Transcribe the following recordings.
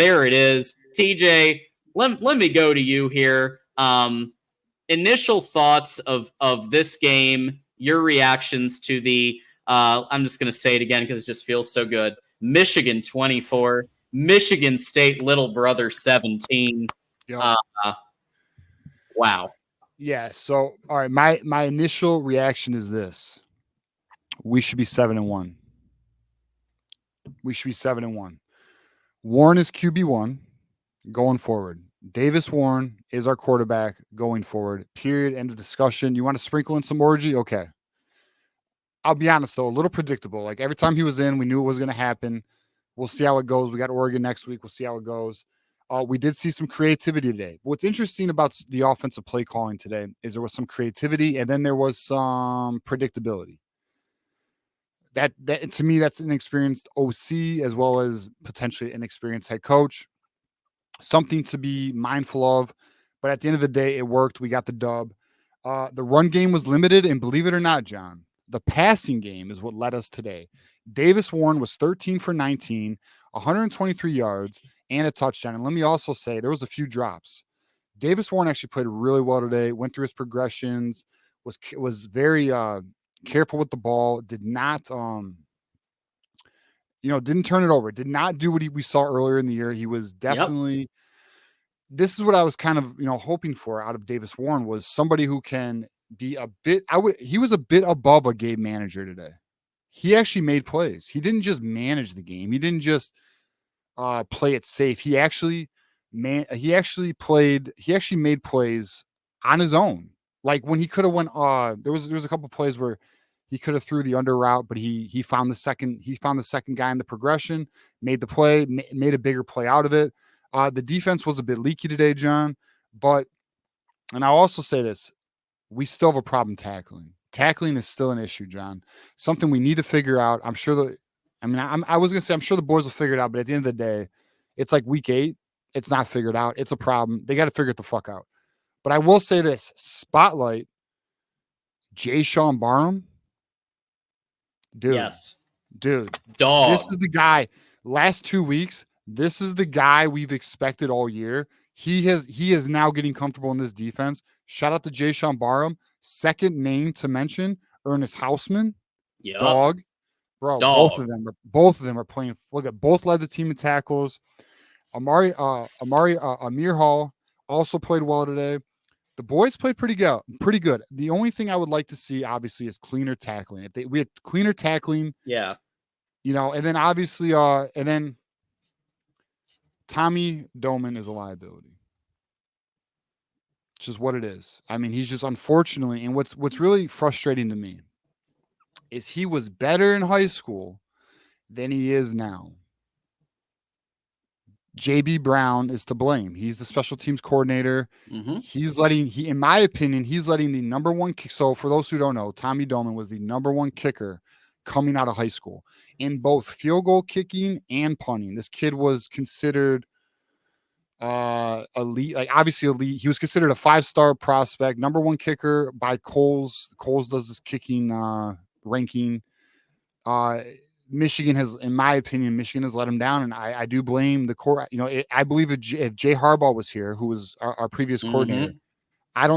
there it is. TJ, let me go to you here. Initial thoughts of this game, your reactions to the, I'm just going to say it again because it just feels so good. Michigan 24, Michigan State little brother 17. Yep. Wow. Yeah. So, all right. My initial reaction is this: we should be 7-1. We should be 7-1. Warren is QB1 going forward. Davis Warren is our quarterback going forward. Period. End of discussion. You want to sprinkle in some orgy? Okay. I'll be honest though, a little predictable. Like every time he was in, we knew it was going to happen. We'll see how it goes. We got Oregon next week. We'll see how it goes. We did see some creativity today. What's interesting about the offensive play calling today is there was some creativity and then there was some predictability. That to me, that's an experienced OC as well as potentially an experienced head coach. Something to be mindful of. But at the end of the day, it worked. We got the dub. The run game was limited, and believe it or not, John, the passing game is what led us today. Davis Warren was 13 for 19, 123 yards, and a touchdown. And let me also say there was a few drops. Davis Warren actually played really well today, went through his progressions, was very careful with the ball, did not didn't turn it over, did not do what we saw earlier in the year. He was definitely this is what I was kind of, hoping for out of Davis Warren was somebody who can be a bit, he was a bit above a game manager today. He actually made plays. He didn't just manage the game. He didn't just play it safe. He actually made plays on his own. Like when he could have went, there was a couple of plays where he could have threw the under route, but he found the second guy in the progression, made the play, made a bigger play out of it. The defense was a bit leaky today, John, and I'll also say this, we still have a problem tackling. Tackling is still an issue, John. Something we need to figure out. I'm sure I was going to say, I'm sure the boys will figure it out, but at the end of the day, it's like week 8. It's not figured out. It's a problem. They got to figure it the fuck out. But I will say this, spotlight Jay Sean Barham. Dude. Yes. Dude. Dog. This is the guy. Last 2 weeks, this is the guy we've expected all year. He is now getting comfortable in this defense. Shout out to Jay Sean Barham. Second name to mention, Ernest Hausman. Yep. Dog. Bro, Dog. both of them are playing. Look at both led the team in tackles. Amir Hall also played well today. The boys played pretty good. The only thing I would like to see, obviously, is cleaner tackling. We had cleaner tackling, yeah, and then obviously, and then Tommy Doman is a liability. It's just what it is. I mean, he's just unfortunately, and what's really frustrating to me is he was better in high school than he is now. JB Brown is to blame. He's the special teams coordinator. Mm-hmm. In my opinion, he's letting the number one kick. So for those who don't know, Tommy Doman was the number one kicker coming out of high school in both field goal kicking and punting. This kid was considered elite, like obviously elite. He was considered a 5-star prospect, number one kicker by Coles. Coles does this kicking ranking. Michigan has, in my opinion, let him down, and I do blame the core. I believe if Jay Harbaugh was here, who was our previous coordinator, I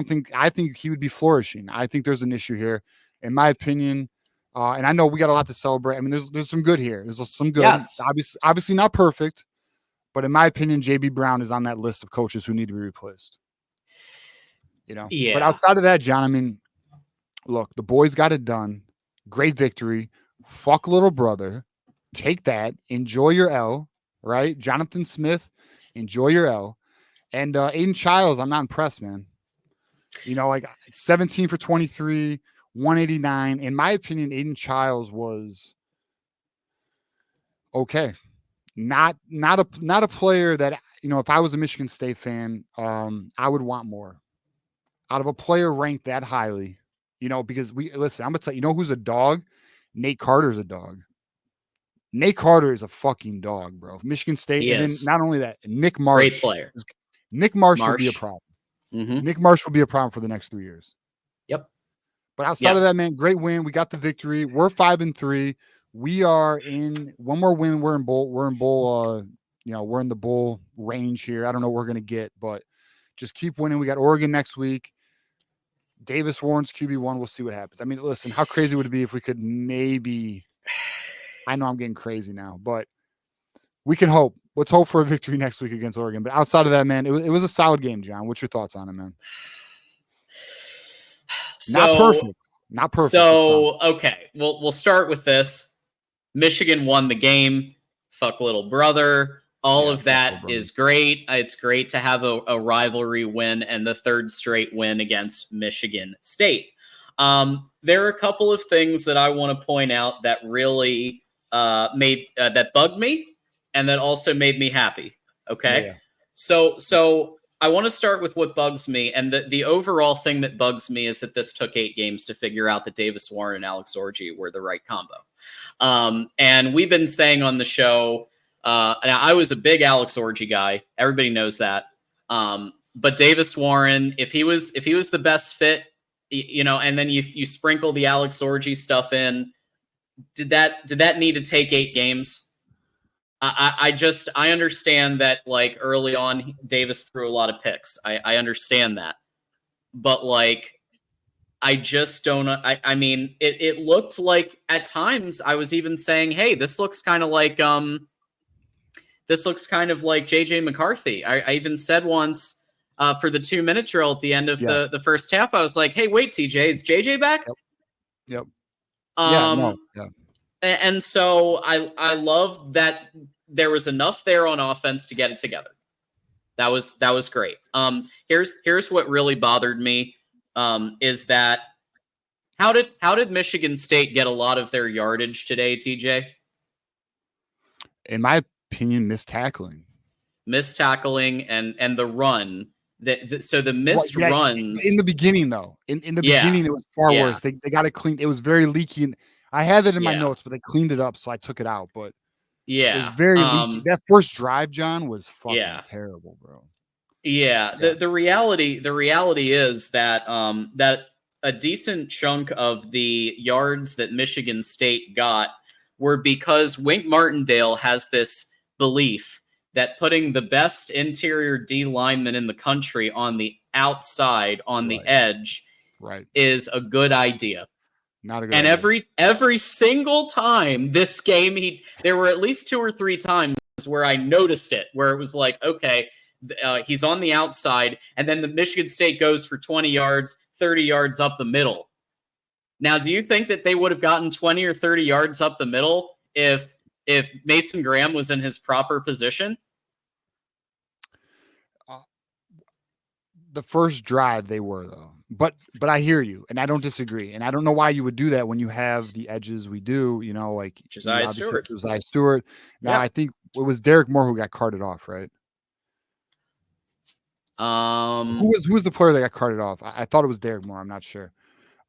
think he would be flourishing. I think there's an issue here, in my opinion, and I know we got a lot to celebrate. I mean, there's some good here. There's some good. Yes. Obviously not perfect, but in my opinion, JB Brown is on that list of coaches who need to be replaced. Yeah. But outside of that, John, I mean, look, the boys got it done. Great victory. Fuck little brother. Take that. Enjoy your L, right? Jonathan Smith, enjoy your L. And Aiden Childs, I'm not impressed, man. Like 17 for 23, 189. In my opinion, Aiden Childs was okay. Not a player that, if I was a Michigan State fan, I would want more out of a player ranked that highly, because I'm going to tell you, who's a dog? Nate Carter's a dog. Nate Carter is a fucking dog, bro. Michigan State. And then not only that, Nick Marsh. Great player. Nick Marsh will be a problem. Mm-hmm. Nick Marsh will be a problem for the next 3 years. Yep. But outside of that, man, great win. We got the victory. We're 5-3. We are in one more win. We're in bowl we're in the bowl range here. I don't know what we're going to get, but just keep winning. We got Oregon next week. Davis Warren's QB1. We'll see what happens. I mean, listen, how crazy would it be if we could maybe, I know I'm getting crazy now, but we can hope. Let's hope for a victory next week against Oregon. But outside of that, man, it was a solid game, John. What's your thoughts on it, man? Not perfect. Not perfect. So okay, we'll start with this. Michigan won the game. Fuck little brother. All of that is great. It's great to have a rivalry win and the third straight win against Michigan State. There are a couple of things that I want to point out that really that bugged me and that also made me happy. Okay, Yeah. So I want to start with what bugs me, and the overall thing that bugs me is that this took 8 games to figure out that Davis Warren and Alex Orji were the right combo. And we've been saying on the show, and I was a big Alex Orji guy. Everybody knows that. But Davis Warren, if he was the best fit, and then you sprinkle the Alex Orji stuff in, did that need to take 8 games? I understand that, like, early on Davis threw a lot of picks. I understand that, but like, I just don't. I mean, it looked like at times I was even saying, "Hey, this looks kind of like JJ McCarthy." I even said once for the 2-minute drill at the end of the first half, I was like, "Hey, wait, TJ, is JJ back?" Yep. Yeah. And so I love that there was enough there on offense to get it together. That was great. Here's what really bothered me. Is that how did Michigan State get a lot of their yardage today, TJ? In my opinion, missed tackling and the run. So the missed runs in the beginning, though. In the beginning, it was far worse. They got it cleaned. It was very leaky, and I had it in my notes, but they cleaned it up, so I took it out. But it was very leaky. That first drive, John, was fucking terrible, bro. Yeah. The reality is that that a decent chunk of the yards that Michigan State got were because Wink Martindale has this belief that putting the best interior D lineman in the country on the outside, on the edge, is a good idea. Not a good idea. Every single time this game, there were at least 2 or 3 times where I noticed it, where it was like, okay, he's on the outside, and then the Michigan State goes for 20 yards, 30 yards up the middle. Now, do you think that they would have gotten 20 or 30 yards up the middle if Mason Graham was in his proper position? The first drive they were, though. But I hear you, and I don't disagree. And I don't know why you would do that when you have the edges we do, like Josiah Stewart. Now, I think it was Derek Moore who got carted off, right? Who was the player that got carted off? I thought it was Derek Moore. I'm not sure.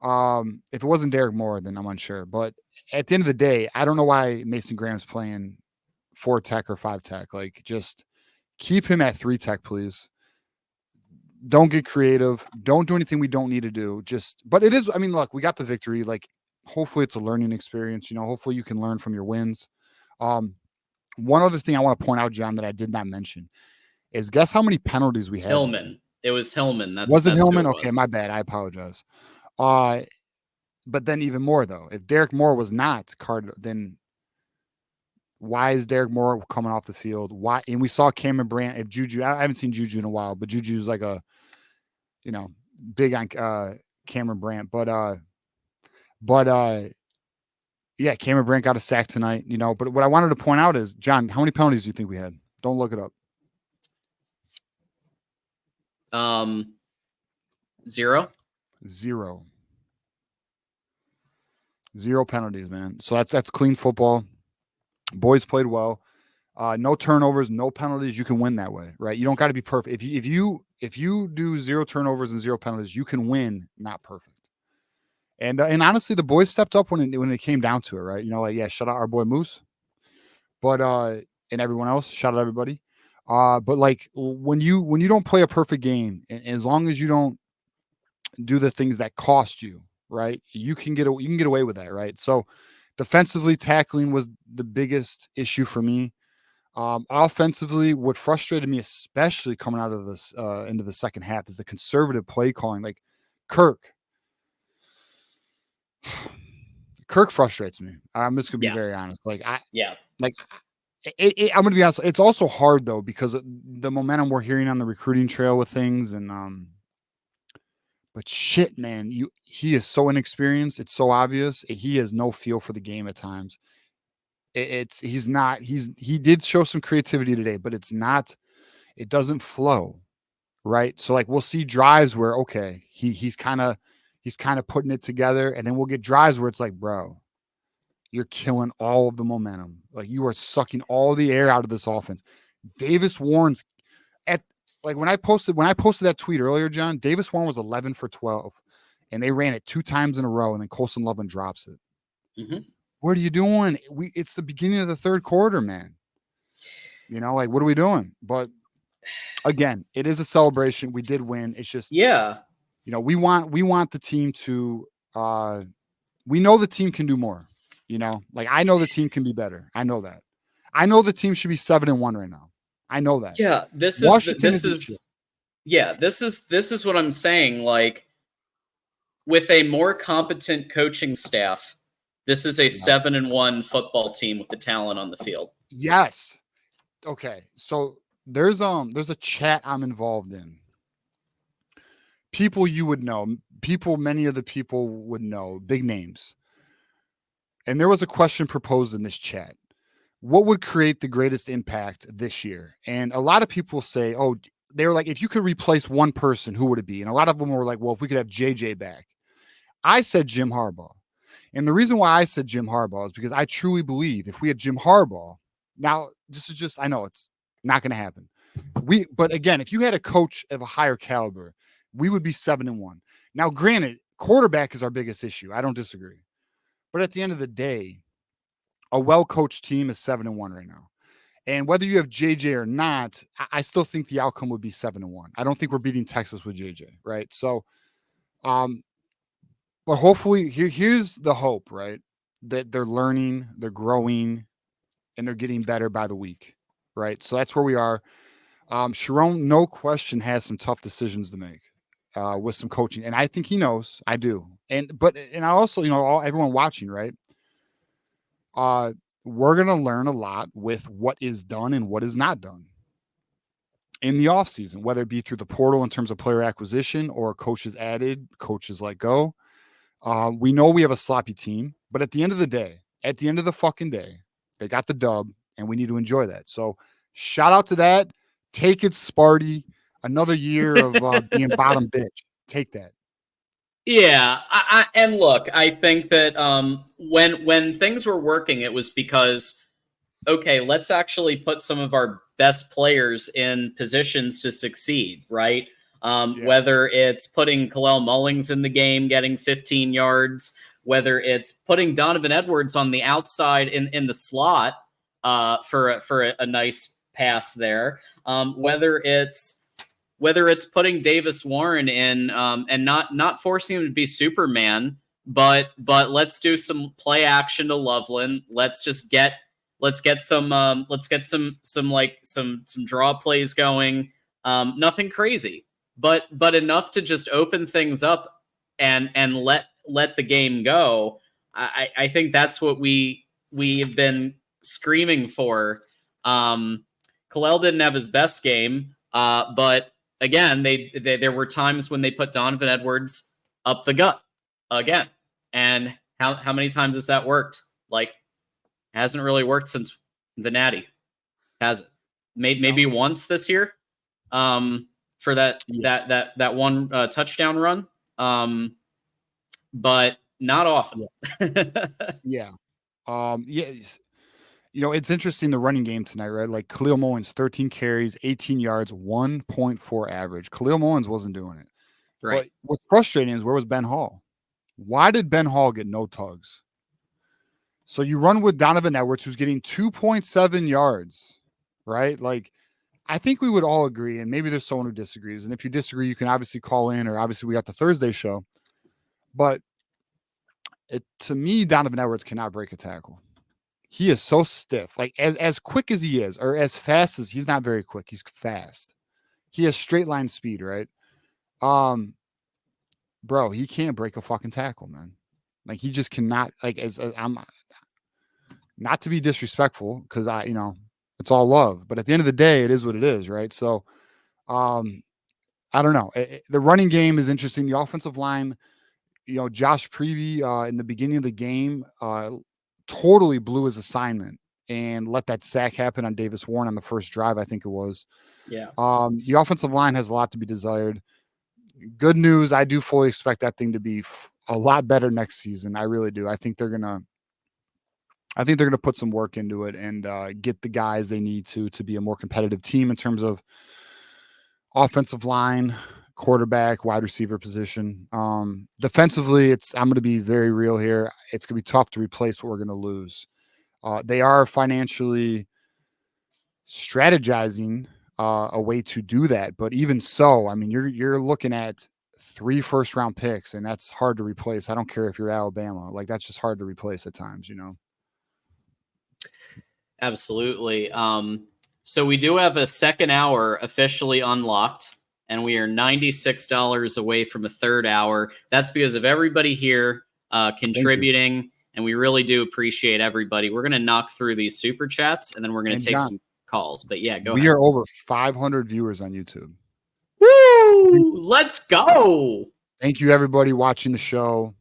If it wasn't Derek Moore, then I'm unsure. But at the end of the day, I don't know why Mason Graham's playing 4 tech or 5 tech. Like, just keep him at 3 tech, please. Don't get creative. Don't do anything we don't need to do. But it is, I mean, look, we got the victory. Like, hopefully it's a learning experience. Hopefully you can learn from your wins. One other thing I want to point out, John, that I did not mention is, guess how many penalties we had? Hillman. It was Hillman. Was it Hillman? Okay, my bad. I apologize. But then even more, though, if Derek Moore was not carded, then why is Derek Moore coming off the field? Why? And we saw Cameron Brandt. If Juju, I haven't seen Juju in a while, but Juju's like a, big on Cameron Brandt. But yeah, Cameron Brandt got a sack tonight. But what I wanted to point out is, John, how many penalties do you think we had? Don't look it up. 0. 0 penalties, man. So that's clean football. Boys played well. No turnovers, no penalties. You can win that way, right? You don't got to be perfect. If you do 0 turnovers and 0 penalties, you can win. Not perfect. And honestly, the boys stepped up when it came down to it, right? Shout out our boy Moose, but and everyone else. Shout out everybody. But like, when you don't play a perfect game, and as long as you don't do the things that cost you, right, you can get away with that, right? So defensively, tackling was the biggest issue for me. Offensively, what frustrated me, especially coming out of this into the second half, is the conservative play calling. Like Kirk frustrates me. I'm just gonna be Yeah. very honest. Like Yeah. I'm gonna be honest. It's also hard though because the momentum we're hearing on the recruiting trail with things, and but shit, man, he is so inexperienced. It's so obvious. He has no feel for the game at times. He did show some creativity today, but it's not. It doesn't flow, right? So like we'll see drives where okay, he's kind of putting it together, and then we'll get drives where it's like, bro, you're killing all of the momentum. Like you are sucking all the air out of this offense. Davis Warren's at like when I posted that tweet earlier, John, Davis Warren was 11 for 12, and they ran it 2 times in a row, and then Colson Loveland drops it. Mm-hmm. What are you doing? It's the beginning of the third quarter, man. You know, like what are we doing? But again, it is a celebration. We did win. It's just Yeah. you know, we want the team to we know the team can do more. You know, like I know the team can be better. I know that. I know the team should be 7-1 right now. I know that. Yeah. Washington is each year. Yeah. This is what I'm saying. Like with a more competent coaching staff, this is a 7-1 football team with the talent on the field. Yes. Okay. So there's a chat I'm involved in. People you would know, many of the people would know, big names. And there was a question proposed in this chat. What would create the greatest impact this year? And a lot of people say, oh, they were like, if you could replace one person, who would it be? And a lot of them were like, well, if we could have JJ back. I said Jim Harbaugh. And the reason why I said Jim Harbaugh is because I truly believe if we had Jim Harbaugh, now this is just, I know it's not going to happen. But again, if you had a coach of a higher caliber, we would be 7-1. Now, granted, quarterback is our biggest issue. I don't disagree. But at the end of the day, a well-coached team is 7-1 right now. And whether you have JJ or not, I still think the outcome would be 7-1. I don't think we're beating Texas with JJ, right? So, but hopefully, here's the hope, right? That they're learning, they're growing, and they're getting better by the week, right? So that's where we are. Sharon, no question, has some tough decisions to make with some coaching, and I think he knows. I do, and I also, everyone watching, right? We're gonna learn a lot with what is done and what is not done in the offseason, whether it be through the portal in terms of player acquisition or coaches added, coaches let go. We know we have a sloppy team, but at the end of the fucking day, they got the dub, and we need to enjoy that. So shout out to that. Take it, Sparty. Another year of being bottom bitch. Take that. Yeah, and look, I think that when things were working, it was because okay, let's actually put some of our best players in positions to succeed, right? Whether it's putting Kalel Mullings in the game, getting 15 yards, whether it's putting Donovan Edwards on the outside in the slot for a nice pass there, whether it's putting Davis Warren in and not forcing him to be Superman, but let's do some play action to Loveland. Let's get some draw plays going. Nothing crazy, but enough to just open things up and let the game go. I think that's what we have been screaming for. Kalel didn't have his best game, but again, there were times when they put Donovan Edwards up the gut again. And how many times has that worked? Like, hasn't really worked since the Natty, has it? Maybe once this year, for that one touchdown run, but not often. Yeah. It's interesting, the running game tonight, right? Like Khalil Mullins, 13 carries, 18 yards, 1.4 average. Khalil Mullins wasn't doing it. Right. But what's frustrating is, where was Ben Hall? Why did Ben Hall get no tugs? So you run with Donovan Edwards, who's getting 2.7 yards, right? Like, I think we would all agree, and maybe there's someone who disagrees. And if you disagree, you can obviously call in, or obviously we got the Thursday show. But to me, Donovan Edwards cannot break a tackle. he is so stiff. Like as quick as he is, or as fast as he's not very quick. He's fast. He has straight line speed, right? Bro, he can't break a fucking tackle, man. Like he just cannot. Like as I'm not to be disrespectful because it's all love, but at the end of the day, it is what it is, right? So, I don't know. The running game is interesting. The offensive line, Josh Prevey in the beginning of the game totally blew his assignment and let that sack happen on Davis Warren on the first drive, I think it was. Yeah. The offensive line has a lot to be desired. Good news, I do fully expect that thing to be a lot better next season. I really do. I think they're gonna put some work into it and get the guys they need to be a more competitive team in terms of offensive line, quarterback, wide receiver position. Defensively, I'm going to be very real here. It's going to be tough to replace what we're going to lose. They are financially strategizing a way to do that, but even so, I mean, you're looking at 3 first-round picks, and that's hard to replace. I don't care if you're Alabama; like that's just hard to replace at times, Absolutely. So we do have a second hour officially unlocked, and we are $96 away from a third hour. That's because of everybody here contributing, and we really do appreciate everybody. We're going to knock through these super chats, and then we're going to take some calls. But yeah, go ahead. We are over 500 viewers on YouTube. Woo! Let's go! Thank you, everybody watching the show,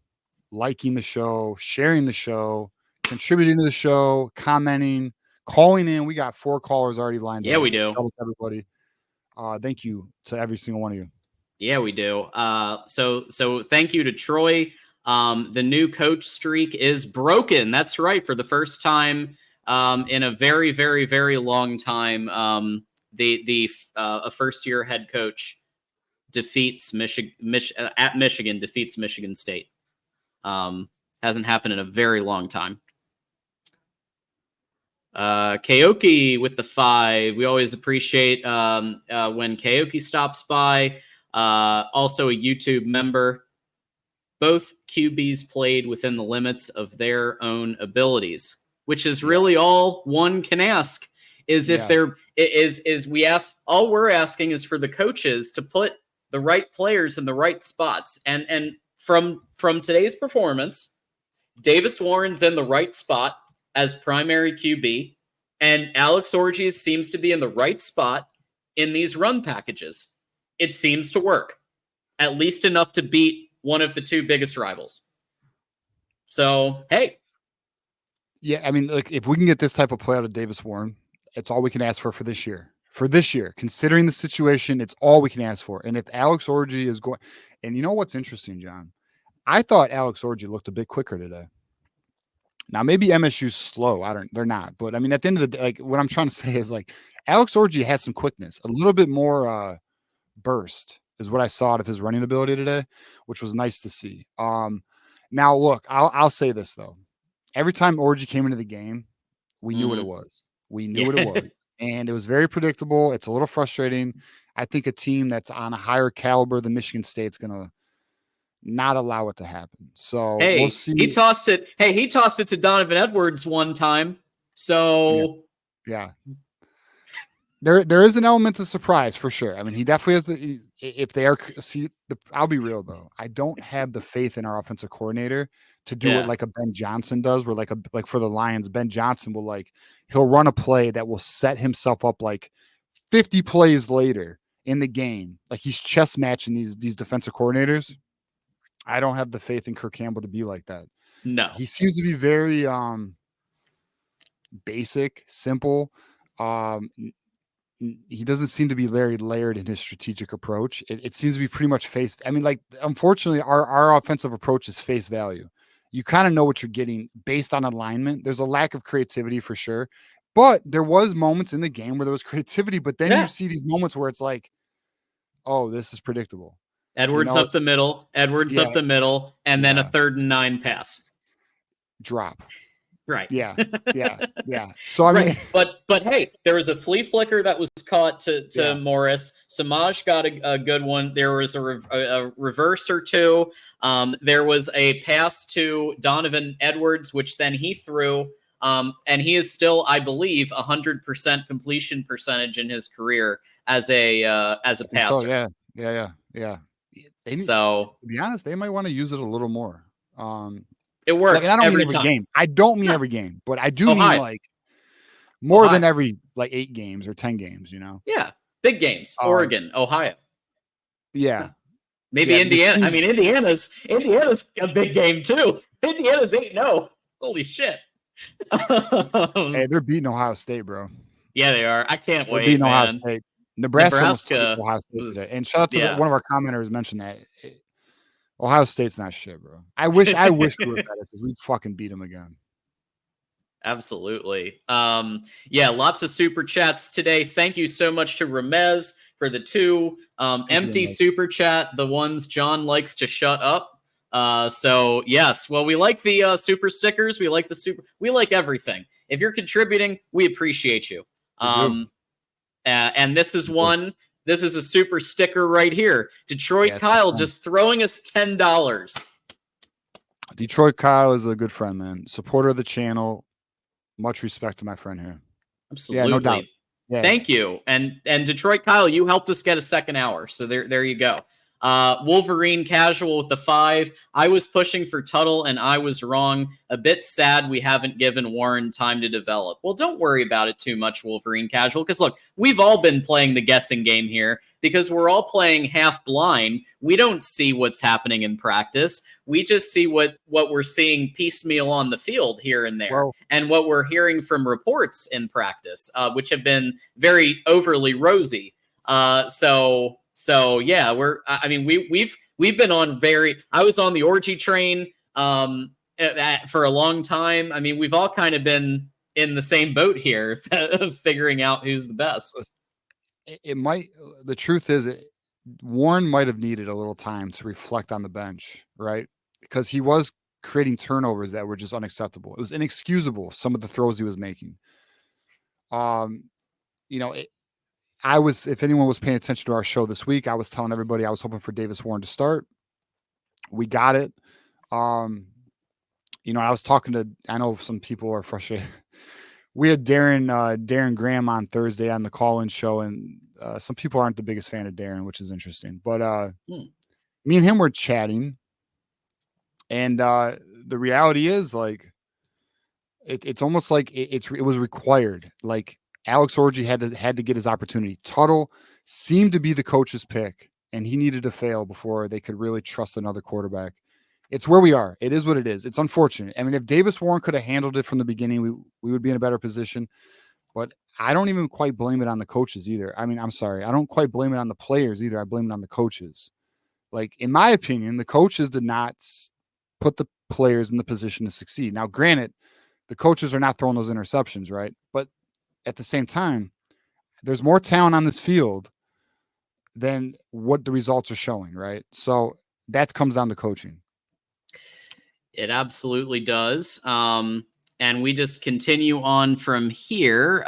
liking the show, sharing the show, contributing to the show, commenting, calling in. We got 4 callers already lined up. Yeah, we do. Shout out to everybody. Thank you to every single one of you. Yeah, we do. So thank you to Troy. The new coach streak is broken. That's right. For the first time in a very, very, very long time, a first-year head coach defeats Michigan defeats Michigan State. Hasn't happened in a very long time. Kaoki with the 5. We always appreciate when Kaoki stops by. Also a YouTube member. Both QBs played within the limits of their own abilities, which is really all one can ask. Is if there is we ask, all we're asking is for the coaches to put the right players in the right spots. And from today's performance, Davis Warren's in the right spot as primary QB, and Alex Orges seems to be in the right spot in these run packages. It seems to work, at least enough to beat one of the 2 biggest rivals. So, hey. Yeah, I mean, like if we can get this type of play out of Davis Warren, it's all we can ask for this year. For this year, considering the situation, it's all we can ask for. And if Alex Orges is going, and you know what's interesting, John? I thought Alex Orges looked a bit quicker today. Now, maybe MSU's slow. They're not. But I mean, at the end of the day, like what I'm trying to say is like Alex Orges had some quickness, a little bit more burst is what I saw out of his running ability today, which was nice to see. Now look, I'll say this though. Every time Orges came into the game, we knew what it was. We knew what it was. And it was very predictable. It's a little frustrating. I think a team that's on a higher caliber than Michigan State's gonna not allow it to happen. So we'll see. He tossed it to Donovan Edwards one time. So yeah. There is an element of surprise for sure. I mean, he definitely has I'll be real though. I don't have the faith in our offensive coordinator to do it like a Ben Johnson does, where like for the Lions, Ben Johnson will he'll run a play that will set himself up like 50 plays later in the game. Like he's chess matching these defensive coordinators. I don't have the faith in Kirk Campbell to be like that. No. He seems to be very basic, simple. He doesn't seem to be very layered in his strategic approach. It seems to be pretty much unfortunately, our offensive approach is face value. You kind of know what you're getting based on alignment. There's a lack of creativity for sure, but there was moments in the game where there was creativity, but then you see these moments where it's like, oh, this is predictable. Edwards up the middle, and then a 3rd and 9 pass. Drop. Right. Yeah. So I mean, but hey, there was a flea flicker that was caught to Morris. Samaj got a good one. There was a reverse or 2. There was a pass to Donovan Edwards, which then he threw And he is still, I believe, 100% completion percentage in his career as a passer. So yeah. So to be honest, they might want to use it a little more. it works. And I don't every mean every time. game. I don't mean every game, but I do mean like more than every 8 games or 10 games. Yeah, big games. Oregon, Ohio. Yeah. Maybe Indiana. I mean, Indiana's a big game too. Indiana's 8-0. Holy shit. Hey, they're beating Ohio State, bro. Yeah, they are. I can't wait, beating man. Ohio State. Nebraska Ohio State today. And shout out to one of our commenters mentioned that Ohio State's not shit, bro. I wish we were better because we'd fucking beat them again. Absolutely. Yeah, lots of super chats today. Thank you so much to Ramez for the 2 empty super chat, the ones John likes to shut up. So yes, well, we like the super stickers. We like we like everything. If you're contributing, we appreciate you. And this is one. This is a super sticker right here. Detroit Kyle just throwing us $10. Detroit Kyle is a good friend, man. Supporter of the channel. Much respect to my friend here. Absolutely. Yeah, no doubt. Yeah. Thank you. And Detroit Kyle, you helped us get a second hour. So there you go. Wolverine Casual with the 5. I was pushing for Tuttle and I was wrong. A bit sad we haven't given Warren time to develop. Well, don't worry about it too much, Wolverine Casual, because look, we've all been playing the guessing game here because we're all playing half blind. We don't see what's happening in practice. We just see what we're seeing piecemeal on the field here and there, and what we're hearing from reports in practice, which have been very overly rosy. So yeah, we've been on I was on the orgy train for a long time. I mean, we've all kind of been in the same boat here, figuring out who's the best. The truth is, Warren might have needed a little time to reflect on the bench, right? Because he was creating turnovers that were just unacceptable. It was inexcusable, some of the throws he was making. If anyone was paying attention to our show this week, I was telling everybody I was hoping for Davis Warren to start. We got it. I was talking I know some people are frustrated. We had Darren Graham on Thursday on the call-in show, and some people aren't the biggest fan of Darren, which is interesting. But me and him were chatting, and the reality is, like, it's almost like it was required. Like, Alex Orji had to get his opportunity. Tuttle seemed to be the coach's pick, and he needed to fail before they could really trust another quarterback. It's where we are. It is what it is. It's unfortunate. I mean, if Davis Warren could have handled it from the beginning, we would be in a better position. But I don't even quite blame it on the coaches either. I mean, I'm sorry. I don't quite blame it on the players either. I blame it on the coaches. Like, in my opinion, the coaches did not put the players in the position to succeed. Now, granted, the coaches are not throwing those interceptions, right? But at the same time, there's more talent on this field than what the results are showing, right? So that comes down to coaching. It absolutely does. And we just continue on from here.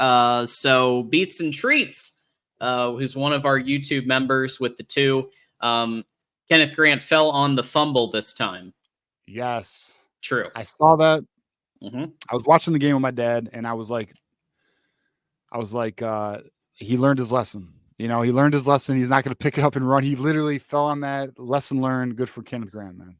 So Beats and Treats, who's one of our YouTube members with the 2, Kenneth Grant fell on the fumble this time. Yes. True. I saw that. Mm-hmm. I was watching the game with my dad, and I was like, he learned his lesson. He learned his lesson. He's not going to pick it up and run. He literally fell on that. Lesson learned. Good for Kenneth Grant, man.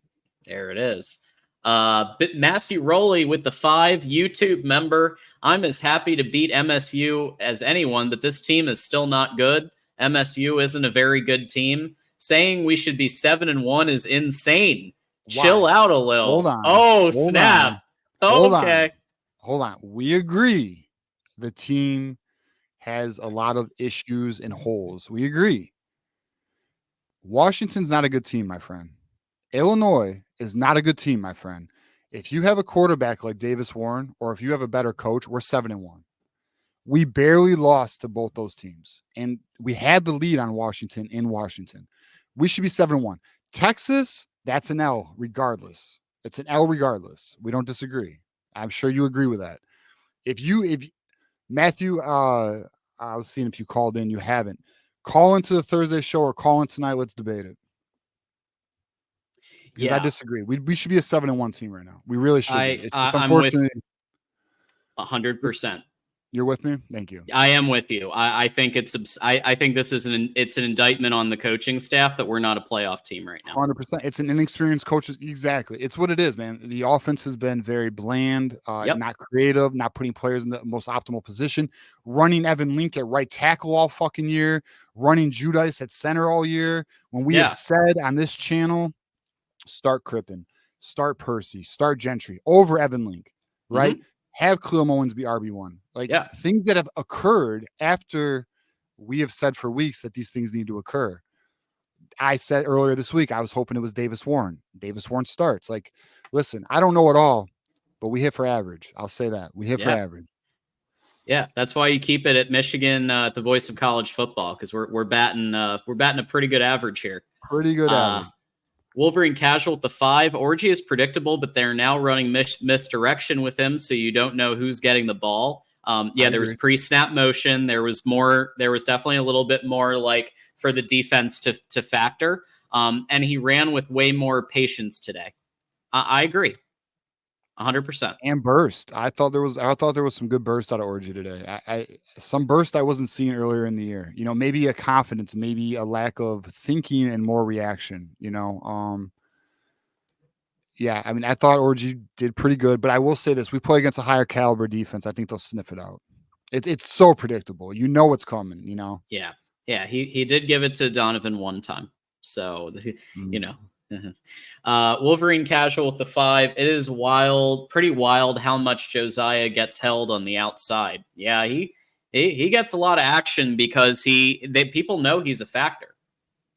There it is. Matthew Rowley with the 5, YouTube member. I'm as happy to beat MSU as anyone, but this team is still not good. MSU isn't a very good team. Saying we should be 7-1 is insane. Why? Chill out a little. Hold on. Oh, snap. Okay. Hold on. We agree the team has a lot of issues and holes. We agree. Washington's not a good team, my friend. Illinois is not a good team, my friend. If you have a quarterback like Davis Warren, or if you have a better coach, we're 7-1. We barely lost to both those teams, and we had the lead on Washington in Washington. We should be 7-1. Texas, that's an L regardless. It's an L regardless. We don't disagree. I'm sure you agree with that. If Matthew, I was seeing if you called in, you haven't. Call into the Thursday show or call in tonight. Let's debate it. Because I disagree. We should be a 7-1 team right now. We really should. It's unfortunate. 100%. You're with me? Thank you. I am with you. I think I think this is an indictment on the coaching staff that we're not a playoff team right now. 100%. It's an inexperienced coach. Exactly. It's what it is, man. The offense has been very bland, not creative, not putting players in the most optimal position, running Evan Link at right tackle all fucking year, running Judice at center all year. When we have said on this channel, start Crippen, start Percy, start Gentry over Evan Link, right? Have Khalil Mullins be RB1. Like things that have occurred after we have said for weeks that these things need to occur. I said earlier this week, I was hoping it was Davis Warren. Davis Warren starts. Like, listen, I don't know it all, but we hit for average. I'll say that. We hit for average. Yeah, that's why you keep it at Michigan, the voice of college football, because we're batting a pretty good average here. Pretty good average. Wolverine casual at the 5. Orgy is predictable, but they're now running misdirection with him, so you don't know who's getting the ball. There was pre-snap motion. There was definitely a little bit more like for the defense to factor. And he ran with way more patience today. I agree. 100%. And burst. I thought there was some good burst out of Orgy today. Some burst I wasn't seeing earlier in the year. You know, maybe a confidence, maybe a lack of thinking and more reaction, you know. Yeah, I mean, I thought Orgy did pretty good, but I will say this: we play against a higher caliber defense. I think they'll sniff it out. It's so predictable. You know what's coming. You know. Yeah. He did give it to Donovan one time, so you know. Wolverine casual with the 5. It is pretty wild how much Josiah gets held on the outside. Yeah, he gets a lot of action because people know he's a factor.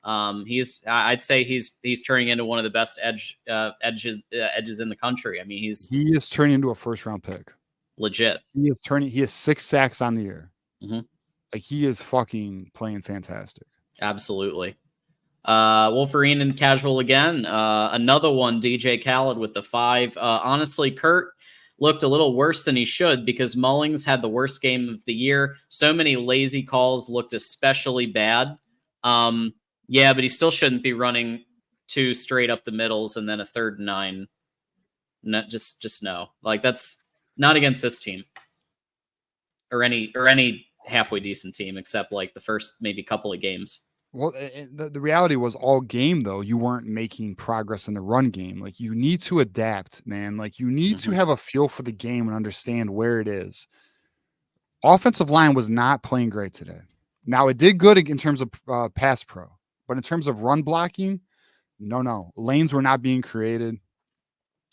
I'd say he's turning into one of the best edges in the country. I mean, he is turning into a first-round pick. Legit. He has 6 sacks on the year. Like, he is fucking playing fantastic. Absolutely. Wolverine and casual again. Another one, DJ Khaled with the 5. Honestly, Kurt looked a little worse than he should because Mullings had the worst game of the year. So many lazy calls looked especially bad. Yeah, but he still shouldn't be running 2 straight up the middles and then a 3rd and 9. No, just no. Like, that's not against this team or any halfway decent team except like the first maybe couple of games. Well, the reality was all game, though, you weren't making progress in the run game. Like, you need to adapt, man. Like, you need to have a feel for the game and understand where it is. Offensive line was not playing great today. Now, it did good in terms of pass pro, but in terms of run blocking, no. Lanes were not being created.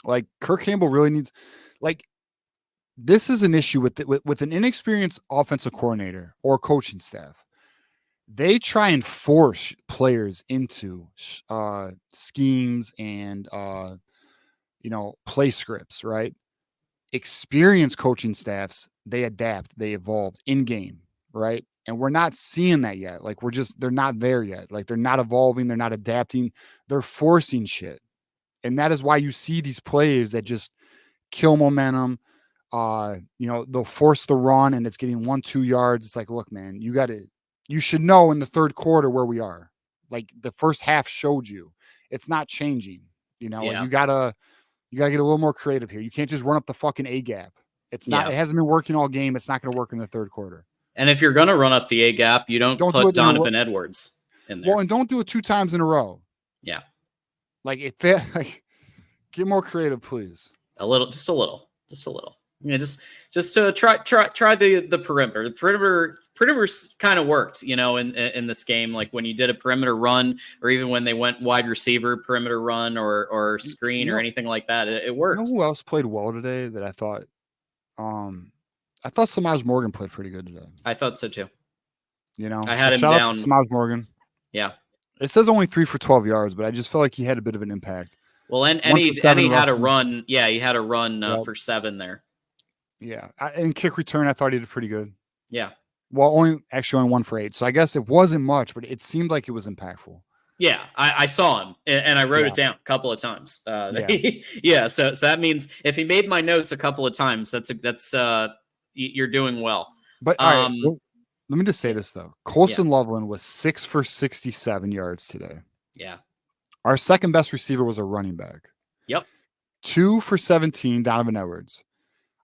Like, Kirk Campbell really needs, like, this is an issue with an inexperienced offensive coordinator or coaching staff. They try and force players into schemes and play scripts, right? Experienced coaching staffs, they adapt, they evolve in game, right? And we're not seeing that yet. Like, they're not there yet. Like, they're not evolving, they're not adapting, they're forcing shit. And that is why you see these plays that just kill momentum. They'll force the run and it's getting 1-2 yards. It's like, look, man, you should know in the third quarter where we are. Like, the first half showed you it's not changing. Like, you gotta get a little more creative here. You can't just run up the fucking A gap. It hasn't been working all game. It's not going to work in the third quarter. And if you're going to run up the A gap, you don't put Donovan Edwards in there. Well, and don't do it 2 times in a row. Yeah. Like, get more creative, please. Just a little. Just to try the perimeter. The perimeter kind of worked, in this game. Like, when you did a perimeter run, or even when they went wide receiver perimeter run or screen or anything like that, it worked. You know who else played well today that I thought? I thought Samaj Morgan played pretty good today. I thought so too. I had him down. Samaj Morgan. Yeah. It says only 3 for 12 yards, but I just felt like he had a bit of an impact. Well, and he had a run. Yeah, he had a run for 7 there. Yeah, and kick return, I thought he did pretty good. Yeah. Well, only 1 for 8. So I guess it wasn't much, but it seemed like it was impactful. Yeah, I saw him, and I wrote it down a couple of times. So that means if he made my notes a couple of times, that's you're doing well. But all right, let me just say this, though. Colson Loveland was 6 for 67 yards today. Yeah. Our second best receiver was a running back. Yep. 2 for 17, Donovan Edwards.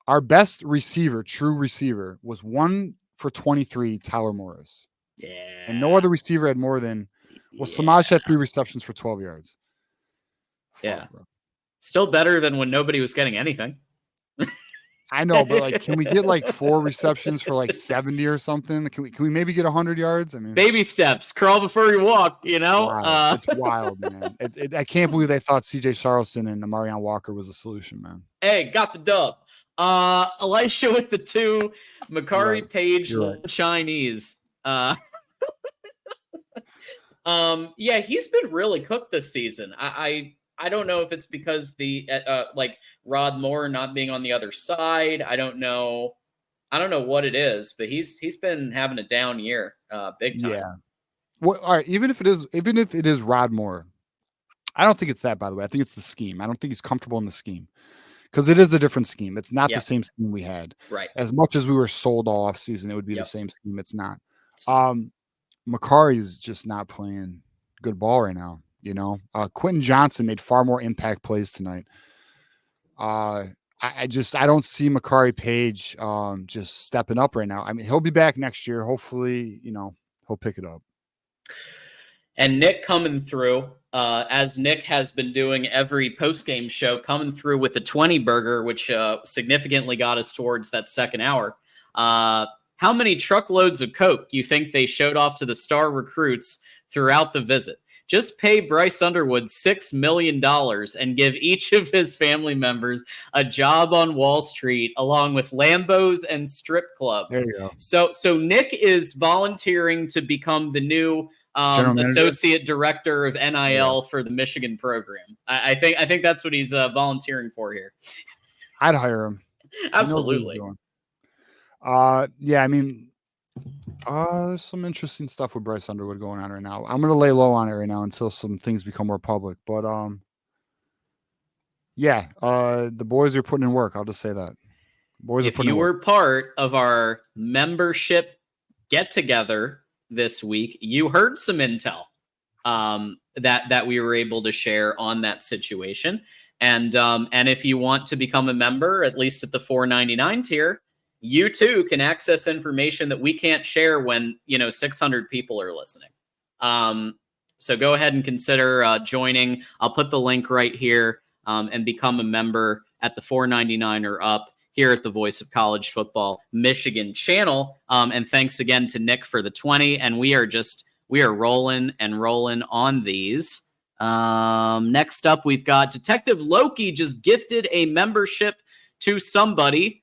Our best receiver, true receiver, was 1 for 23, Tyler Morris. Yeah. And no other receiver had more than, well, Samaj had 3 receptions for 12 yards. Yeah. Bro. Still better than when nobody was getting anything. I know, but like, can we get like 4 receptions for like 70 or something? Can we maybe get 100 yards? I mean, baby steps, crawl before you walk, you know? wow. It's wild, man. I can't believe they thought CJ Charleston and Amarion Walker was a solution, man. Hey, got the dub. Elisha with the 2, Makari Page, Right. Chinese. Yeah, he's been really cooked this season. I don't know if it's because the like Rod Moore not being on the other side. I don't know what it is, but he's been having a down year, big time. Yeah. Well, all right. Even if it is Rod Moore, I don't think it's that. By the way, I think it's the scheme. I don't think he's comfortable in the scheme because it is a different scheme. It's not the same scheme we had. Right. As much as we were sold all off season, it would be the same scheme. It's not. Makari's just not playing good ball right now. You know, Quentin Johnson made far more impact plays tonight. I don't see Makari Page just stepping up right now. I mean, he'll be back next year. Hopefully, you know, he'll pick it up. And Nick coming through, as Nick has been doing every post-game show, coming through with a 20 burger, which significantly got us towards that second hour. How many truckloads of Coke you think they showed off to the star recruits throughout the visit? Just pay Bryce Underwood $6 million and give each of his family members a job on Wall Street, along with Lambos and strip clubs. There you go. So Nick is volunteering to become the new associate director of NIL for the Michigan program. I think that's what he's volunteering for here. I'd hire him. Absolutely. Yeah, I mean, there's some interesting stuff with Bryce Underwood going on right now. I'm gonna lay low on it right now until some things become more public. But yeah, the boys are putting in work. I'll just say that. Boys if you were part of our membership get together this week, you heard some intel that we were able to share on that situation. And if you want to become a member, at least at the $4.99 tier, you too can access information that we can't share when 600 people are listening. So go ahead and consider joining. I'll put the link right here and become a member at the $4.99 or up here at the Voice of College Football Michigan channel. And thanks again to Nick for the 20. And we are rolling on these. Next up, we've got Detective Loki just gifted a membership to somebody.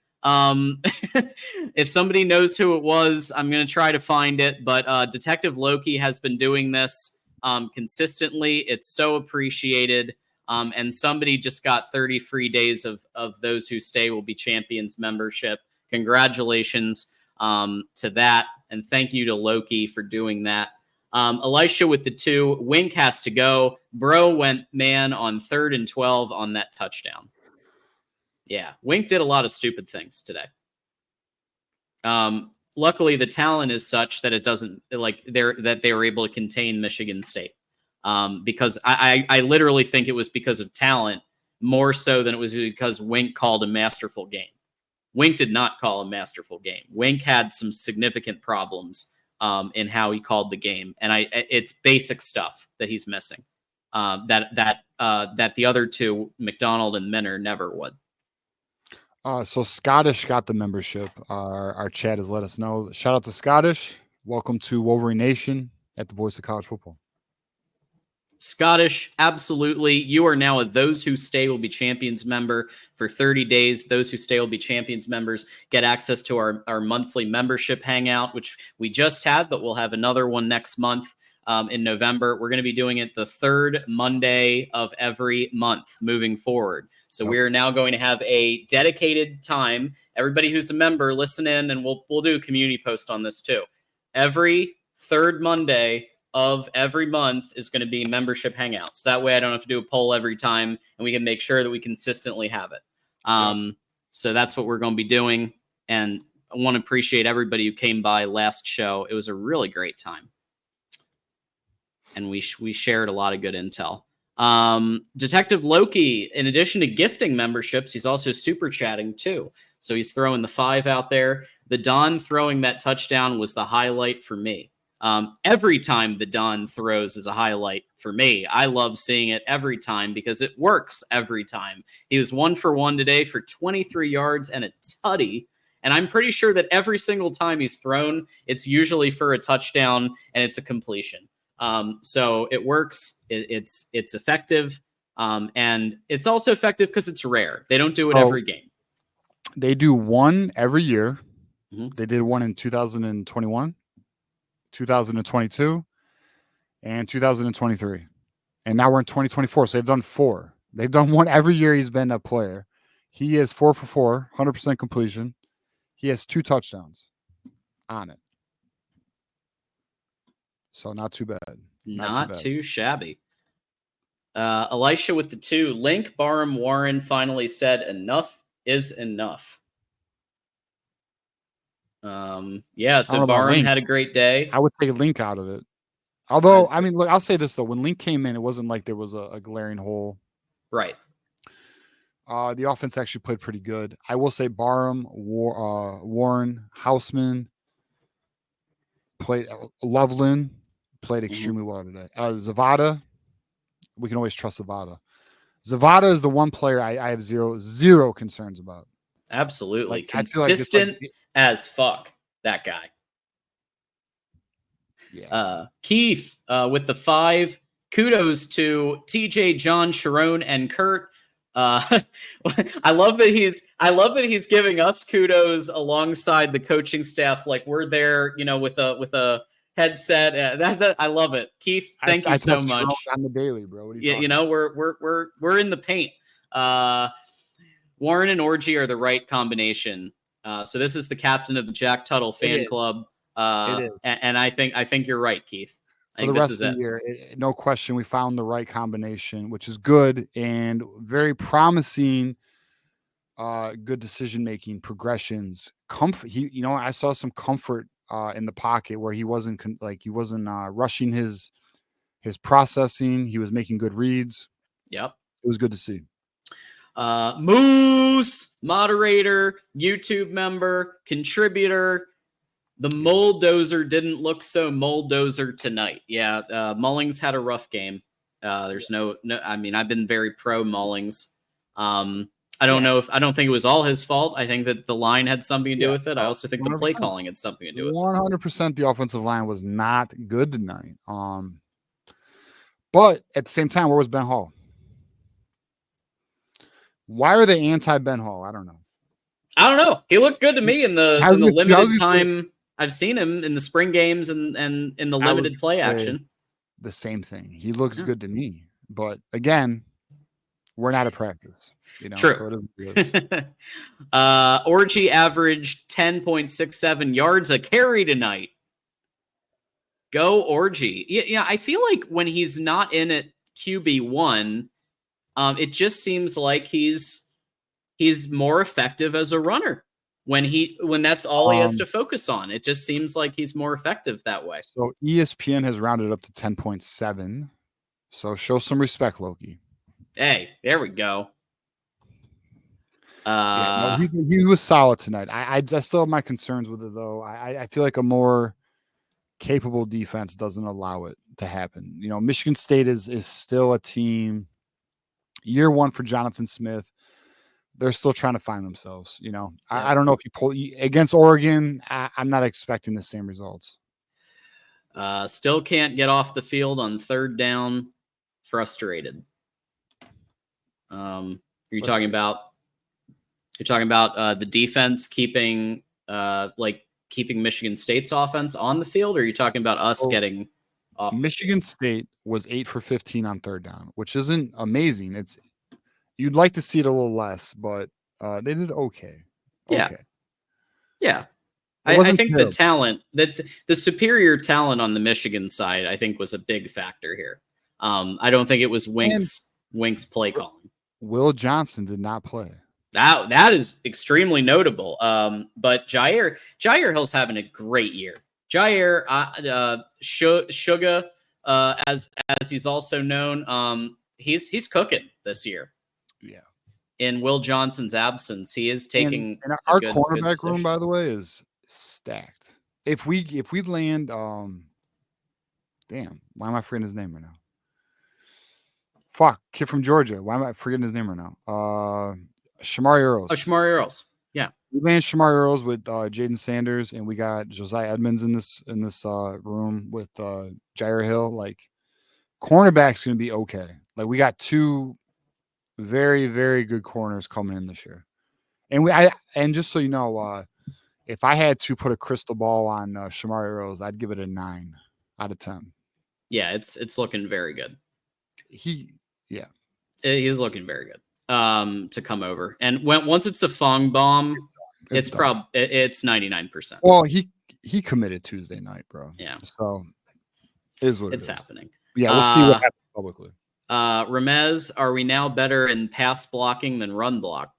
If somebody knows who it was, I'm going to try to find it. But Detective Loki has been doing this consistently. It's so appreciated. And somebody just got 30 free days of Those Who Stay Will Be Champions membership. Congratulations to that. And thank you to Loki for doing that. Elisha with the 2. Wink has to go. Bro went man on 3rd and 12 on that touchdown. Yeah, Wink did a lot of stupid things today. Luckily, the talent is such that it doesn't that they were able to contain Michigan State. Because I literally think it was because of talent more so than it was because Wink called a masterful game. Wink did not call a masterful game. Wink had some significant problems in how he called the game, and it's basic stuff that he's missing. That the other two, McDonald and Minner, never would. So Scottish got the membership. Our chat has let us know. Shout out to Scottish. Welcome to Wolverine Nation at the Voice of College Football. Scottish, absolutely. You are now a Those Who Stay Will Be Champions member for 30 days. Those Who Stay Will Be Champions members get access to our monthly membership hangout, which we just had, but we'll have another one next month in November. We're going to be doing it the 3rd Monday of every month moving forward. So we are now going to have a dedicated time. Everybody who's a member, listen in, and we'll do a community post on this too. Every 3rd Monday of every month is going to be membership hangouts. That way I don't have to do a poll every time, and we can make sure that we consistently have it. So that's what we're going to be doing. And I want to appreciate everybody who came by last show. It was a really great time. And we shared a lot of good intel. Detective Loki, in addition to gifting memberships, he's also super chatting too. So he's throwing the 5 out there. The Don throwing that touchdown was the highlight for me. Every time the Don throws is a highlight for me. I love seeing it every time because it works every time. He was 1 for 1 today for 23 yards and a tutty. And I'm pretty sure that every single time he's thrown, it's usually for a touchdown and it's a completion. So it works. It's effective. And it's also effective because it's rare. They don't do it every game. They do one every year. Mm-hmm. They did one in 2021, 2022, and 2023. And now we're in 2024. So they've done 4. They've done one every year he's been a player. He is 4 for 4, 100% completion. He has 2 touchdowns on it. So not too bad. Not too shabby. Elisha with the 2. Link, Barham, Warren finally said enough is enough. So Barham had a great day. I would take Link out of it. Although, I mean, look, I'll say this, though. When Link came in, it wasn't like there was a glaring hole. Right. The offense actually played pretty good. I will say Barham, Warren, Houseman played. Loveland played extremely well today. Zavada, we can always trust Zavada. Zavada is the one player I have zero concerns about. Absolutely. Consistent as fuck, that guy. Yeah. Keith with the 5. Kudos to TJ, John, Sharon, and Kurt. I love that he's giving us kudos alongside the coaching staff. Like we're there, with a headset. I love it, Keith. Thank you so much. On the daily, bro. We're in the paint. Warren and Orgy are the right combination. So this is the captain of the Jack Tuttle fan club. It is. And I think you're right, Keith. For the rest of the year, no question, we found the right combination, which is good and very promising. Good decision making, progressions, comfort. I saw some comfort in the pocket where he wasn't rushing his processing. He was making good reads. Yep, it was good to see. Moose, moderator, YouTube member, contributor. The Moldozer didn't look so Moldozer tonight. Yeah, Mullings had a rough game. There's no. I mean, I've been very pro Mullings. I don't think it was all his fault. I think that the line had something to do with it. I also think 100%. The play calling had something to do with it. 100% the offensive line was not good tonight. But at the same time, where was Ben Hall? Why are they anti-Ben Hall? I don't know. He looked good to me in the limited time I've seen him in the spring games and in the limited play action. The same thing. He looks good to me. But again, we're not at practice. True. So Orgy averaged 10.67 yards a carry tonight. Go Orgy. Yeah, I feel like when he's not in at QB1, it just seems like he's more effective as a runner. When that's all he has to focus on, it just seems like he's more effective that way. So ESPN has rounded up to 10.7. So show some respect, Loki. Hey, there we go. He was solid tonight. I still have my concerns with it, though. I feel like a more capable defense doesn't allow it to happen. Michigan State is still a team. Year 1 for Jonathan Smith. They're still trying to find themselves. I don't know if you pull against Oregon. I'm not expecting the same results. Still can't get off the field on 3rd down. Frustrated. You're talking about the defense keeping Michigan State's offense on the field, or are you talking about us getting off? Michigan State was 8 for 15 on 3rd down, which isn't amazing. You'd like to see it a little less, but they did okay. Yeah. I think the talent, the superior talent on the Michigan side, I think was a big factor here. I don't think it was Wink's play calling. Will Johnson did not play. That is extremely notable. But Jair Hill's having a great year. Jair Sugar, as he's also known, he's cooking this year. Yeah. in Will Johnson's absence, he is taking and a our good cornerback room, position. by the way, is stacked. If we land, damn, why am I forgetting his name right now? Fuck, kid from Georgia. Why am I forgetting his name right now? Shamari Earls. Oh, Shamari Earls. Yeah. We land Shamari Earls with Jaden Sanders, and we got Josiah Edmonds in this room with Jair Hill. Like, cornerback's gonna be okay. Like, we got two very, very good corners coming in this year. And just so you know, if I had to put a crystal ball on Shamari Earls, I'd give it a 9 out of 10. Yeah, it's looking very good. He's looking very good to come over. And once it's a Fong bomb, it's 99%. Well, he committed Tuesday night, bro. Yeah. So is what it's it is. happening. Yeah, we'll see what happens publicly. Ramez, are we now better in pass blocking than run block?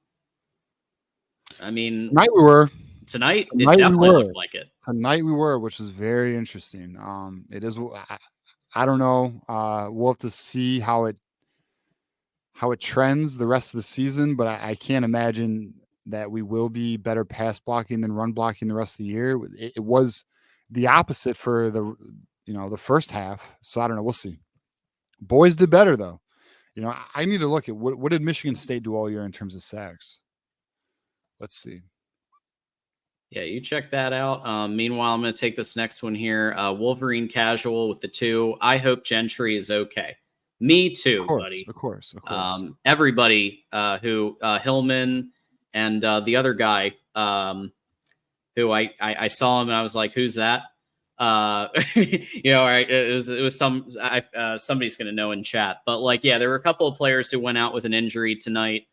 I mean, tonight we were. Tonight it definitely looked like it. Tonight we were, which is very interesting. It is. I don't know. We'll have to see how it trends the rest of the season, but I can't imagine that we will be better pass blocking than run blocking the rest of the year. It was the opposite for the first half. So I don't know. We'll see. Boys did better though. I need to look at what did Michigan State do all year in terms of sacks. Let's see. Yeah, you check that out. Meanwhile, I'm going to take this next one here. Wolverine casual with the 2. I hope Gentry is okay. Me too, buddy. Of course. Everybody who Hillman and the other guy who I saw him and I was like, who's that? Right, it was somebody's going to know in chat. But like, yeah, there were a couple of players who went out with an injury tonight.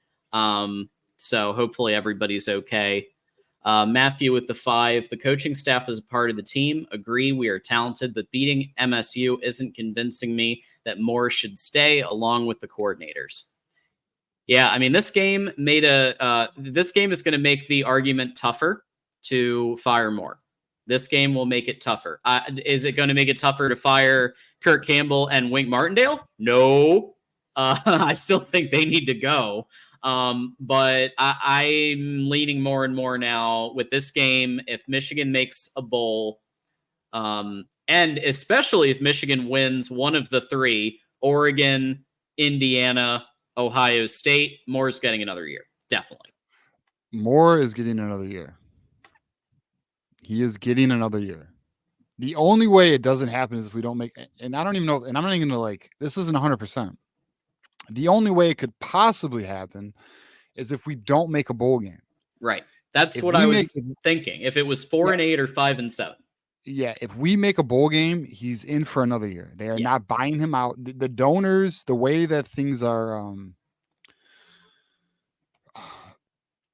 So hopefully everybody's okay. Matthew with the 5. The coaching staff is a part of the team. Agree, we are talented, but beating MSU isn't convincing me that Moore should stay along with the coordinators. Yeah, I mean, this game is going to make the argument tougher to fire Moore. This game will make it tougher. Is it going to make it tougher to fire Kurt Campbell and Wink Martindale? No. I still think they need to go. But I'm leaning more and more now with this game. If Michigan makes a bowl, and especially if Michigan wins one of the 3, Oregon, Indiana, Ohio State, Moore's getting another year. Definitely. Moore is getting another year. He is getting another year. The only way it doesn't happen is if we don't make, and I don't even know, and I'm not even gonna this isn't 100%. The only way it could possibly happen is if we don't make a bowl game. Right. That's what I was thinking. If it was 4-8 or 5-7. Yeah, if we make a bowl game, he's in for another year. They are not buying him out. The donors, the way that things are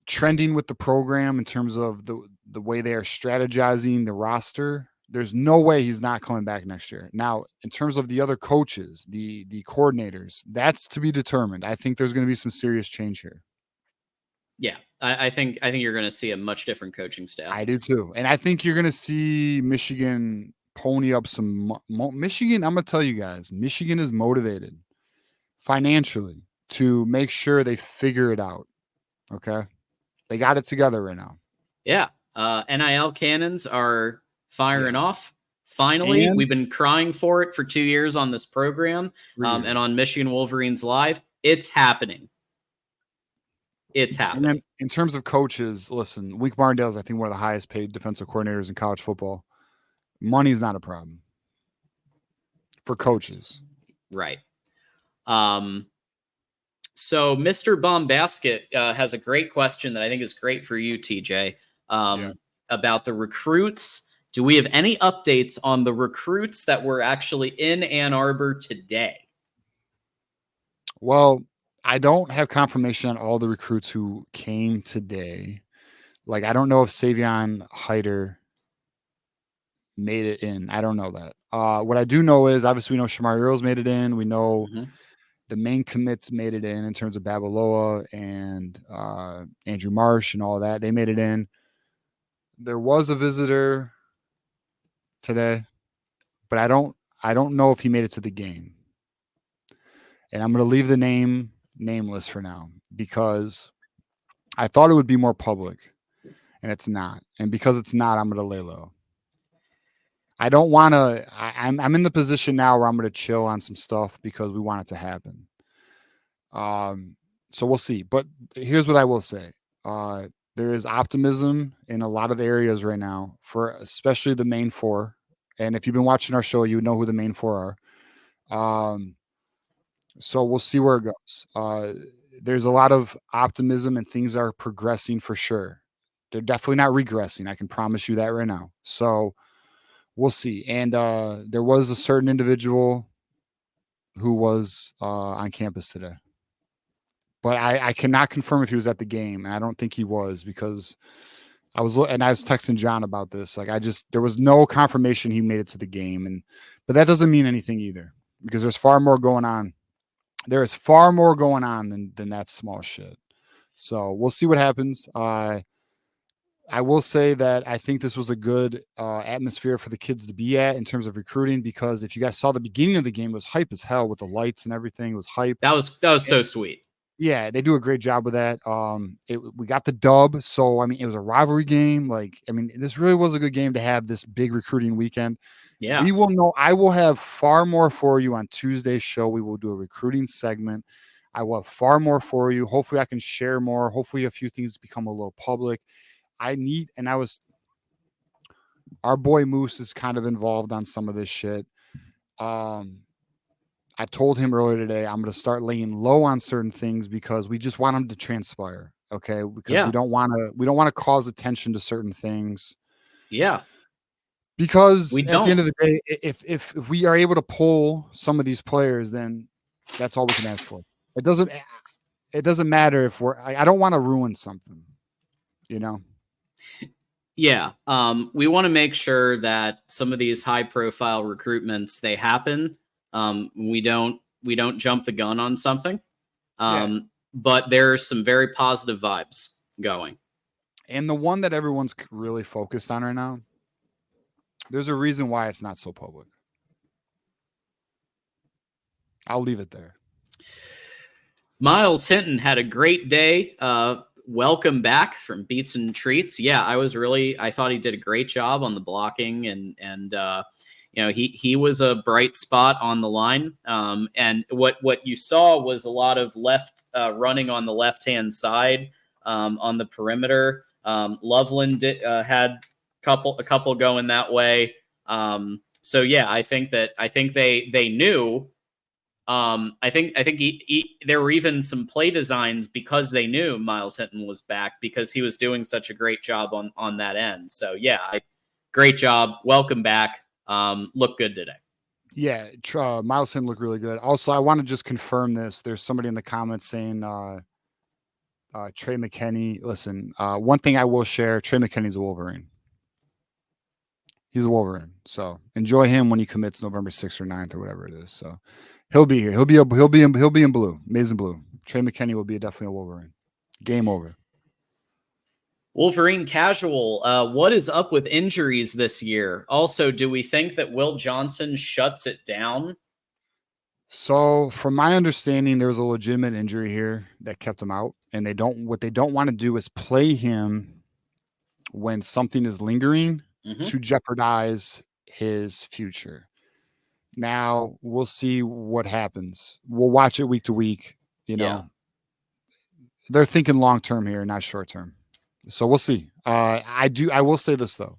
trending with the program in terms of the way they are strategizing the roster, there's no way he's not coming back next year. Now, in terms of the other coaches, the coordinators, that's to be determined. I think there's going to be some serious change here. Yeah, I think you're going to see a much different coaching staff. I do too, and I think you're going to see Michigan pony up some. Michigan, I'm going to tell you guys, Michigan is motivated financially to make sure they figure it out. Okay, they got it together right now. Yeah, NIL cannons are firing off. Finally, we've been crying for it for 2 years on this program, and on Michigan Wolverines Live. It's happening. It's happening. And then in terms of coaches, listen, Wink Martindale is, I think, one of the highest paid defensive coordinators in college football. Money's not a problem for coaches. Right. So Mr. Bombasket has a great question that I think is great for you, TJ, about the recruits. Do we have any updates on the recruits that were actually in Ann Arbor today? Well, I don't have confirmation on all the recruits who came today. Like, I don't know if Savion Hyder made it in. I don't know that. What I do know is, obviously, we know Shamari Earls made it in. We know the main commits made it in terms of Babaloa and Andrew Marsh and all that. They made it in. There was a visitor today, but I don't know if he made it to the game. And I'm going to leave the name nameless for now because I thought it would be more public, and it's not. And because it's not, I'm going to lay low. I don't want to. I'm in the position now where I'm going to chill on some stuff because we want it to happen. So we'll see. But here's what I will say. There is optimism in a lot of areas right now for especially the main four. And if you've been watching our show, you know who the main four are. So we'll see where it goes. There's a lot of optimism and things are progressing for sure. They're definitely not regressing. I can promise you that right now. So we'll see. And there was a certain individual who was on campus today. But I cannot confirm if he was at the game, and I don't think he was because I was texting John about this. Like there was no confirmation he made it to the game, but that doesn't mean anything either because there's far more going on. There is far more going on than that small shit. So we'll see what happens. I will say that I think this was a good atmosphere for the kids to be at in terms of recruiting because if you guys saw the beginning of the game, it was hype as hell with the lights and everything. It was hype. That was so sweet. Yeah, they do a great job with that. We got the dub, so I mean, it was a rivalry game. Like, I mean, this really was a good game to have this big recruiting weekend. Yeah, we will know. I will have far more for you on Tuesday's show. We will do a recruiting segment. I will have far more for you. Hopefully, I can share more. Hopefully, a few things become a little public. Our boy Moose is kind of involved on some of this shit. I told him earlier today I'm going to start laying low on certain things because we just want them to transpire. Okay, because we don't want to cause attention to certain things. Yeah, because at the end of the day, if we are able to pull some of these players, then that's all we can ask for. It doesn't matter if I don't want to ruin something, you know. Yeah, we want to make sure that some of these high-profile recruitments they happen. We don't jump the gun on something, but there's some very positive vibes going. And the one that everyone's really focused on right now, there's a reason why it's not so public. I'll leave it there. Miles Hinton had a great day. Welcome back from Beats and Treats. Yeah, I thought he did a great job on the blocking and he was a bright spot on the line. And what you saw was a lot of left running on the left-hand side on the perimeter. Loveland had a couple going that way. So yeah, I think they knew. I think there were even some play designs because they knew Miles Hinton was back because he was doing such a great job on that end. So yeah, great job. Welcome back. Look good today. Yeah, Miles Hinton looked really good. Also, I want to just confirm this. There's somebody in the comments saying Trey McKinney. Listen, one thing I will share: Trey McKinney's a Wolverine. He's a Wolverine. So enjoy him when he commits November 6th or 9th or whatever it is. So he'll be here. He'll be in blue, amazing blue. Trey McKinney will be definitely a Wolverine. Game over. Wolverine casual. What is up with injuries this year? Also, do we think that Will Johnson shuts it down? So, from my understanding, there was a legitimate injury here that kept him out, and what they don't want to do is play him when something is lingering to jeopardize his future. Now we'll see what happens. We'll watch it week to week. You know, they're thinking long term here, not short term. So we'll see. I will say this though.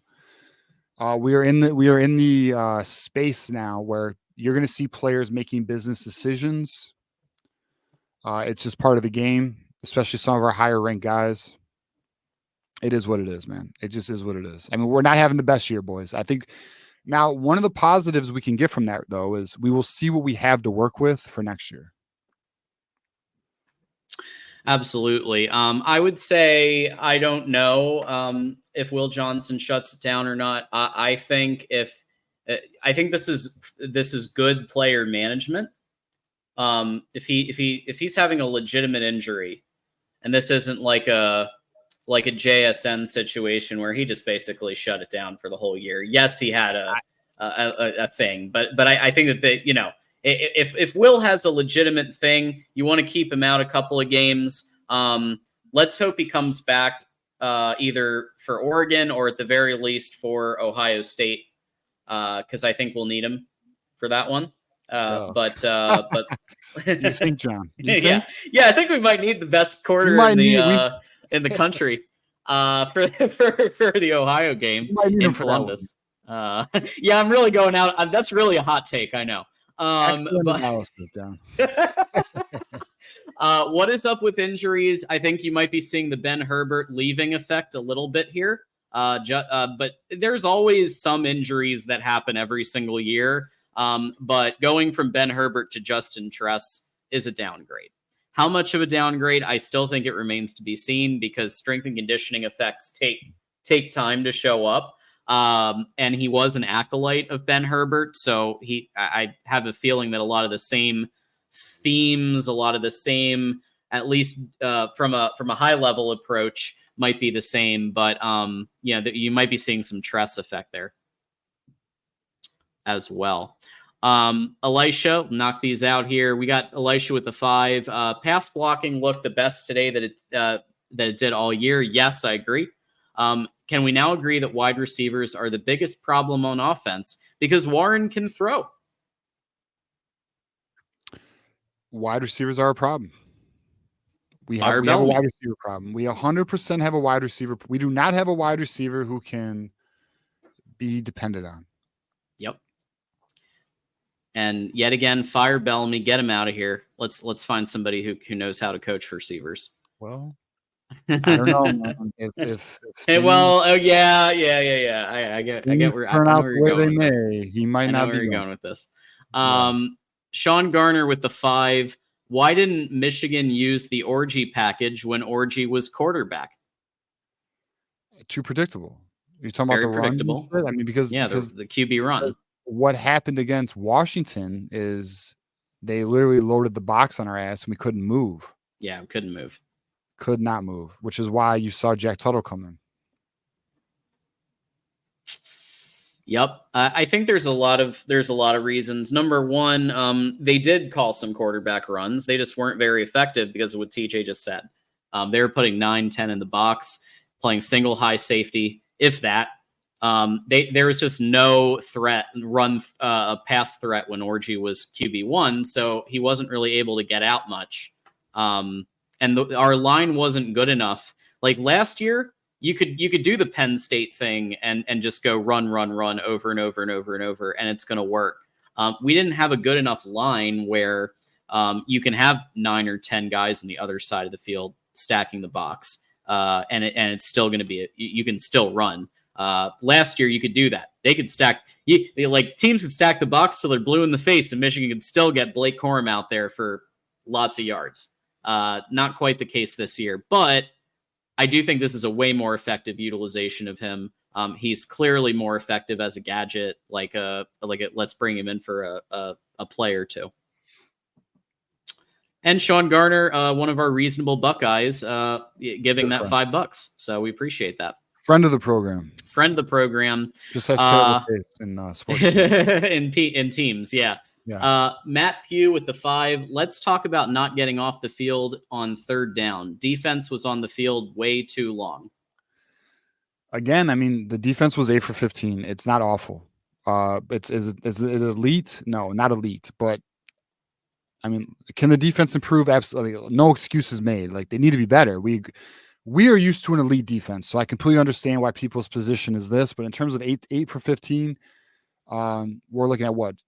We are in the space now where you're going to see players making business decisions. It's just part of the game, especially some of our higher ranked guys. It is what it is, man. It just is what it is. I mean, we're not having the best year, boys. I think now one of the positives we can get from that, though, is we will see what we have to work with for next year. Absolutely. I would say I don't know if Will Johnson shuts it down or not. I think this is good player management. If he's having a legitimate injury, and this isn't like a JSN situation where he just basically shut it down for the whole year. Yes, he had a thing, but I think that if Will has a legitimate thing, you want to keep him out a couple of games. Let's hope he comes back either for Oregon or at the very least for Ohio State, because I think we'll need him for that one. But you think, John? You yeah, think? yeah, I think we might need the best quarter in the country for the Ohio game in Columbus. Yeah, I'm really going out. That's really a hot take, I know. Excellent analysis, John. What is up with injuries? I think you might be seeing the Ben Herbert leaving effect a little bit here. But there's always some injuries that happen every single year. But going from Ben Herbert to Justin Tress is a downgrade. How much of a downgrade? I still think it remains to be seen because strength and conditioning effects take time to show up. And he was an acolyte of Ben Herbert, so I have a feeling that a lot of the same themes, a lot of the same, at least from a high level approach, might be the same. But you might be seeing some Tress effect there as well. Elisha, knock these out here. We got Elisha with the 5. Pass blocking looked the best today that it did all year. Yes, I agree. Can we now agree that wide receivers are the biggest problem on offense because Warren can throw? Wide receivers are a problem. We have a wide receiver problem. We 100% have a wide receiver. We do not have a wide receiver who can be depended on. Yep. And yet again, fire Bellamy, get him out of here. Let's find somebody who knows how to coach receiers. Well, I don't know, man. If yeah. I get where turn out where the way you're they going with may. He might not be going with this. Sean Garner with the 5. Why didn't Michigan use the Orgy package when Orgy was quarterback? Too predictable. You're talking about the predictable. Run? I mean, because the QB run. What happened against Washington is they literally loaded the box on our ass and we couldn't move. Yeah, we couldn't move. Could not move, which is why you saw Jack Tuttle come in. Yep, I think there's a lot of reasons. Number one, they did call some quarterback runs. They just weren't very effective because of what TJ just said. They were putting 9-10 in the box, playing single high safety, if that. There was just no pass threat when Orgy was QB1, so he wasn't really able to get out much. And our line wasn't good enough. Like last year, you could do the Penn State thing and just go run over and over and over and over, and it's going to work. We didn't have a good enough line where you can have 9 or 10 guys on the other side of the field stacking the box, and it's still going to be you can still run. Last year you could do that. They could stack teams could stack the box till they're blue in the face, and Michigan could still get Blake Corum out there for lots of yards. Not quite the case this year, but I do think this is a way more effective utilization of him. He's clearly more effective as a gadget, let's bring him in for a play or two. And Sean Garner, one of our reasonable Buckeyes, giving that $5. So we appreciate that. Friend of the program. Just has terrible taste in sports. in teams, yeah. Matt Pugh with the 5. Let's talk about not getting off the field on third down. Defense was on the field way too long. Again, I mean, the defense was 8 for 15. It's not awful. Is it elite? No, not elite. But I mean, can the defense improve? Absolutely. No excuses made. Like, they need to be better. We are used to an elite defense, so I completely understand why people's position is this. But in terms of 8 for 15, we're looking at what,